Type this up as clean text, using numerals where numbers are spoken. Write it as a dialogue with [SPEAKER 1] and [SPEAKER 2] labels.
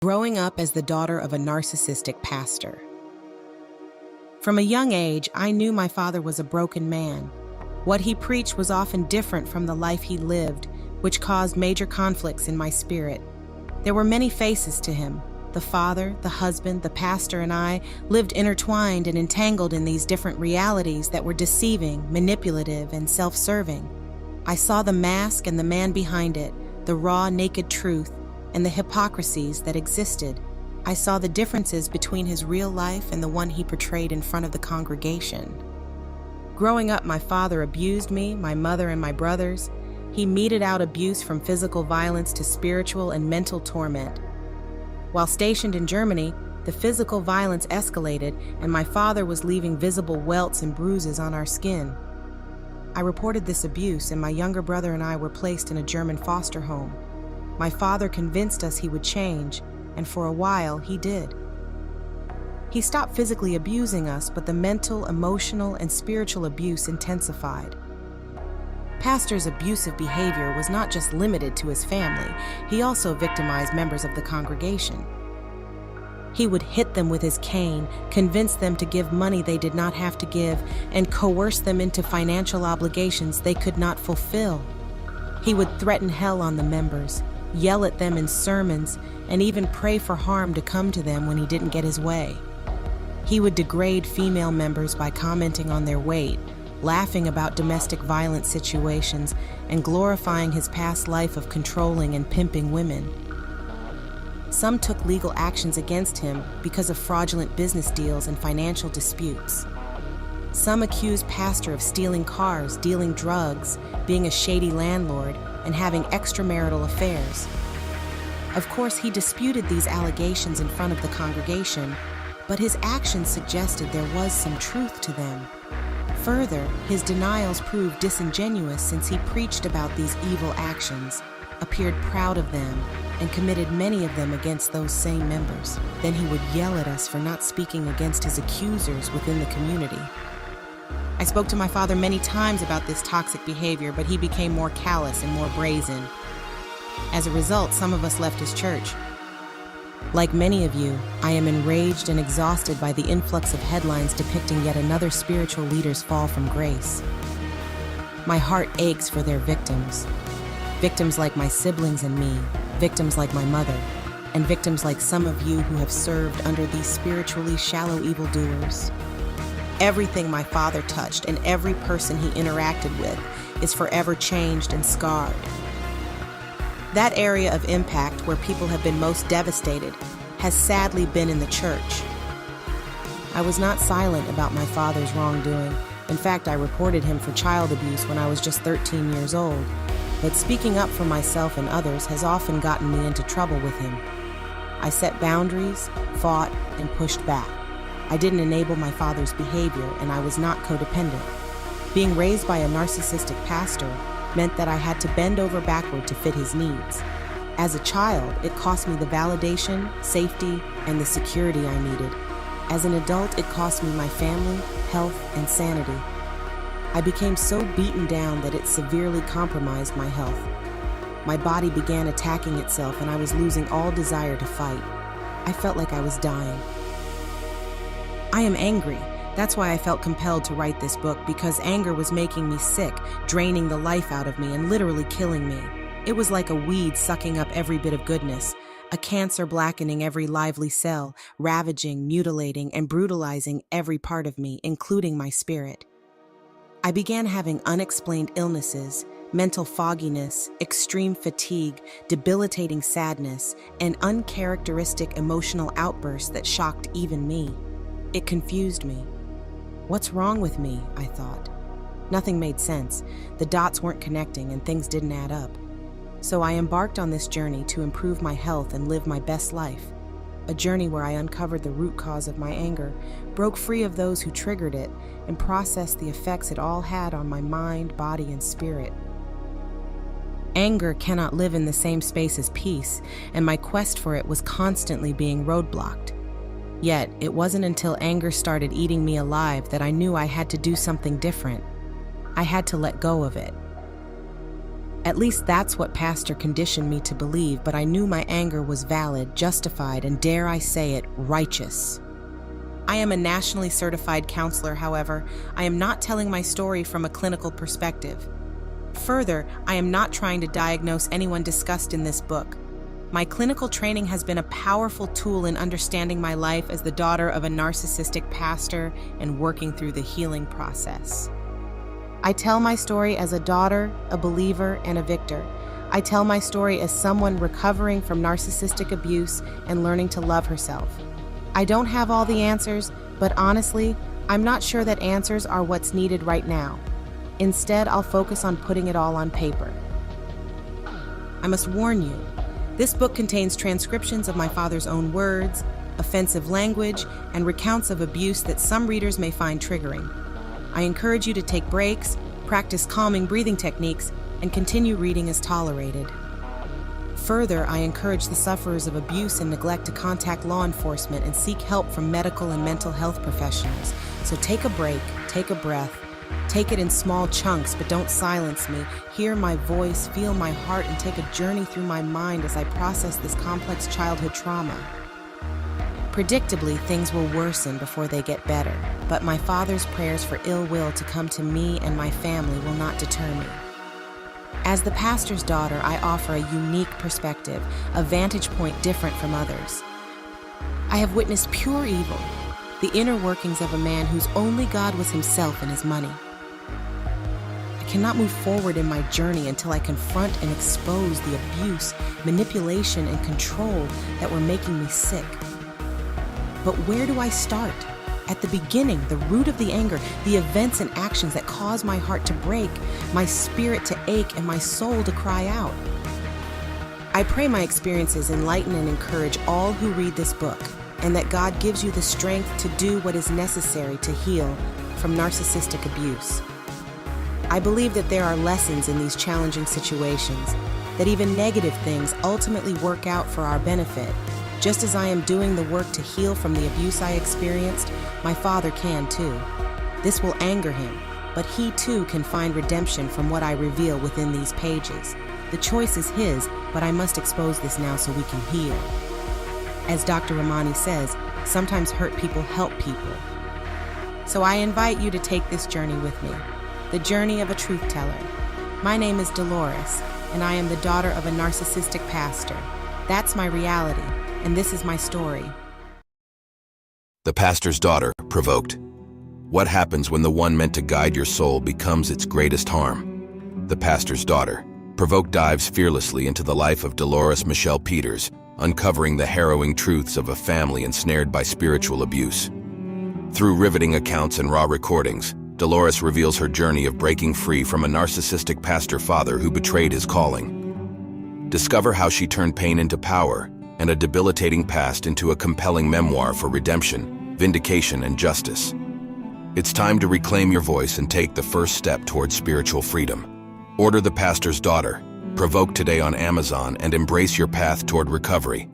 [SPEAKER 1] Growing up as the daughter of a narcissistic pastor. From a young age, I knew my father was a broken man. What he preached was often different from the life he lived, which caused major conflicts in my spirit. There were many faces to him. The father, the husband, the pastor, and I lived intertwined and entangled in these different realities that were deceiving, manipulative, and self-serving. I saw the mask and the man behind it, the raw, naked truth, and the hypocrisies that existed. I saw the differences between his real life and the one he portrayed in front of the congregation. Growing up, my father abused me, my mother, and my brothers. He meted out abuse from physical violence to spiritual and mental torment. While stationed in Germany, the physical violence escalated, and my father was leaving visible welts and bruises on our skin. I reported this abuse, and my younger brother and I were placed in a German foster home. My father convinced us he would change, and for a while, he did. He stopped physically abusing us, but the mental, emotional, and spiritual abuse intensified. Pastor's abusive behavior was not just limited to his family, he also victimized members of the congregation. He would hit them with his cane, convince them to give money they did not have to give, and coerce them into financial obligations they could not fulfill. He would threaten hell on the members, yell at them in sermons, and even pray for harm to come to them when he didn't get his way. He would degrade female members by commenting on their weight, laughing about domestic violence situations, and glorifying his past life of controlling and pimping women. Some took legal actions against him because of fraudulent business deals and financial disputes. Some accused Pastor of stealing cars, dealing drugs, being a shady landlord, and having extramarital affairs. Of course, he disputed these allegations in front of the congregation, but his actions suggested there was some truth to them. Further, his denials proved disingenuous since he preached about these evil actions, appeared proud of them, and committed many of them against those same members. Then he would yell at us for not speaking against his accusers within the community. I spoke to my father many times about this toxic behavior, but he became more callous and more brazen. As a result, some of us left his church. Like many of you, I am enraged and exhausted by the influx of headlines depicting yet another spiritual leader's fall from grace. My heart aches for their victims. Victims like my siblings and me, victims like my mother, and victims like some of you who have served under these spiritually shallow evildoers. Everything my father touched and every person he interacted with is forever changed and scarred. That area of impact where people have been most devastated has sadly been in the church. I was not silent about my father's wrongdoing. In fact, I reported him for child abuse when I was just 13 years old. But speaking up for myself and others has often gotten me into trouble with him. I set boundaries, fought, and pushed back. I didn't enable my father's behavior, and I was not codependent. Being raised by a narcissistic pastor meant that I had to bend over backward to fit his needs. As a child, it cost me the validation, safety, and the security I needed. As an adult, it cost me my family, health, and sanity. I became so beaten down that it severely compromised my health. My body began attacking itself, and I was losing all desire to fight. I felt like I was dying. I am angry. That's why I felt compelled to write this book, because anger was making me sick, draining the life out of me, and literally killing me. It was like a weed sucking up every bit of goodness, a cancer blackening every lively cell, ravaging, mutilating, and brutalizing every part of me, including my spirit. I began having unexplained illnesses, mental fogginess, extreme fatigue, debilitating sadness, and uncharacteristic emotional outbursts that shocked even me. It confused me. What's wrong with me? I thought. Nothing made sense. The dots weren't connecting and things didn't add up. So I embarked on this journey to improve my health and live my best life. A journey where I uncovered the root cause of my anger, broke free of those who triggered it, and processed the effects it all had on my mind, body, and spirit. Anger cannot live in the same space as peace, and my quest for it was constantly being roadblocked. Yet, it wasn't until anger started eating me alive that I knew I had to do something different. I had to let go of it. At least that's what Pastor conditioned me to believe, but I knew my anger was valid, justified, and dare I say it, righteous. I am a nationally certified counselor, however, I am not telling my story from a clinical perspective. Further, I am not trying to diagnose anyone discussed in this book. My clinical training has been a powerful tool in understanding my life as the daughter of a narcissistic pastor and working through the healing process. I tell my story as a daughter, a believer, and a victor. I tell my story as someone recovering from narcissistic abuse and learning to love herself. I don't have all the answers, but honestly, I'm not sure that answers are what's needed right now. Instead, I'll focus on putting it all on paper. I must warn you, this book contains transcriptions of my father's own words, offensive language, and recounts of abuse that some readers may find triggering. I encourage you to take breaks, practice calming breathing techniques, and continue reading as tolerated. Further, I encourage the sufferers of abuse and neglect to contact law enforcement and seek help from medical and mental health professionals. So take a break, take a breath, take it in small chunks, but don't silence me. Hear my voice, feel my heart, and take a journey through my mind as I process this complex childhood trauma. Predictably, things will worsen before they get better, but my father's prayers for ill will to come to me and my family will not deter me. As the pastor's daughter, I offer a unique perspective, a vantage point different from others. I have witnessed pure evil, the inner workings of a man whose only God was himself and his money. I cannot move forward in my journey until I confront and expose the abuse, manipulation, and control that were making me sick. But where do I start? At the beginning, the root of the anger, the events and actions that cause my heart to break, my spirit to ache, and my soul to cry out. I pray my experiences enlighten and encourage all who read this book, and that God gives you the strength to do what is necessary to heal from narcissistic abuse. I believe that there are lessons in these challenging situations, that even negative things ultimately work out for our benefit. Just as I am doing the work to heal from the abuse I experienced, my father can too. This will anger him, but he too can find redemption from what I reveal within these pages. The choice is his, but I must expose this now so we can heal. As Dr. Ramani says, sometimes hurt people help people. So I invite you to take this journey with me, the journey of a truth teller. My name is Delores, and I am the daughter of a narcissistic pastor. That's my reality, and this is my story.
[SPEAKER 2] The Pastor's Daughter, Provoked. What happens when the one meant to guide your soul becomes its greatest harm? The Pastor's Daughter, Provoked dives fearlessly into the life of Delores Michelle Peters, uncovering the harrowing truths of a family ensnared by spiritual abuse. Through riveting accounts and raw recordings, Delores reveals her journey of breaking free from a narcissistic pastor father who betrayed his calling. Discover how she turned pain into power and a debilitating past into a compelling memoir for redemption, vindication, and justice. It's time to reclaim your voice and take the first step towards spiritual freedom. Order The Pastor's Daughter, Provoked today on Amazon and embrace your path toward recovery.